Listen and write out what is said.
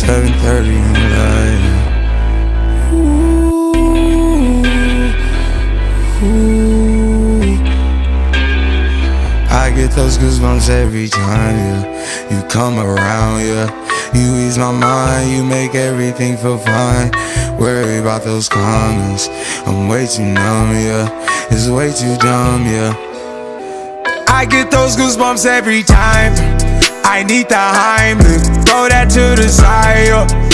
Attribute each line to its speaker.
Speaker 1: 7:30 in the light. I get those goosebumps every time, yeah. You come around, yeah. You ease my mind, you make everything feel fine. Worry about those comments, I'm way too numb, yeah. It's way too dumb, yeah. I get those goosebumps every time. I need the Heimlich, throw that to the side, yeah.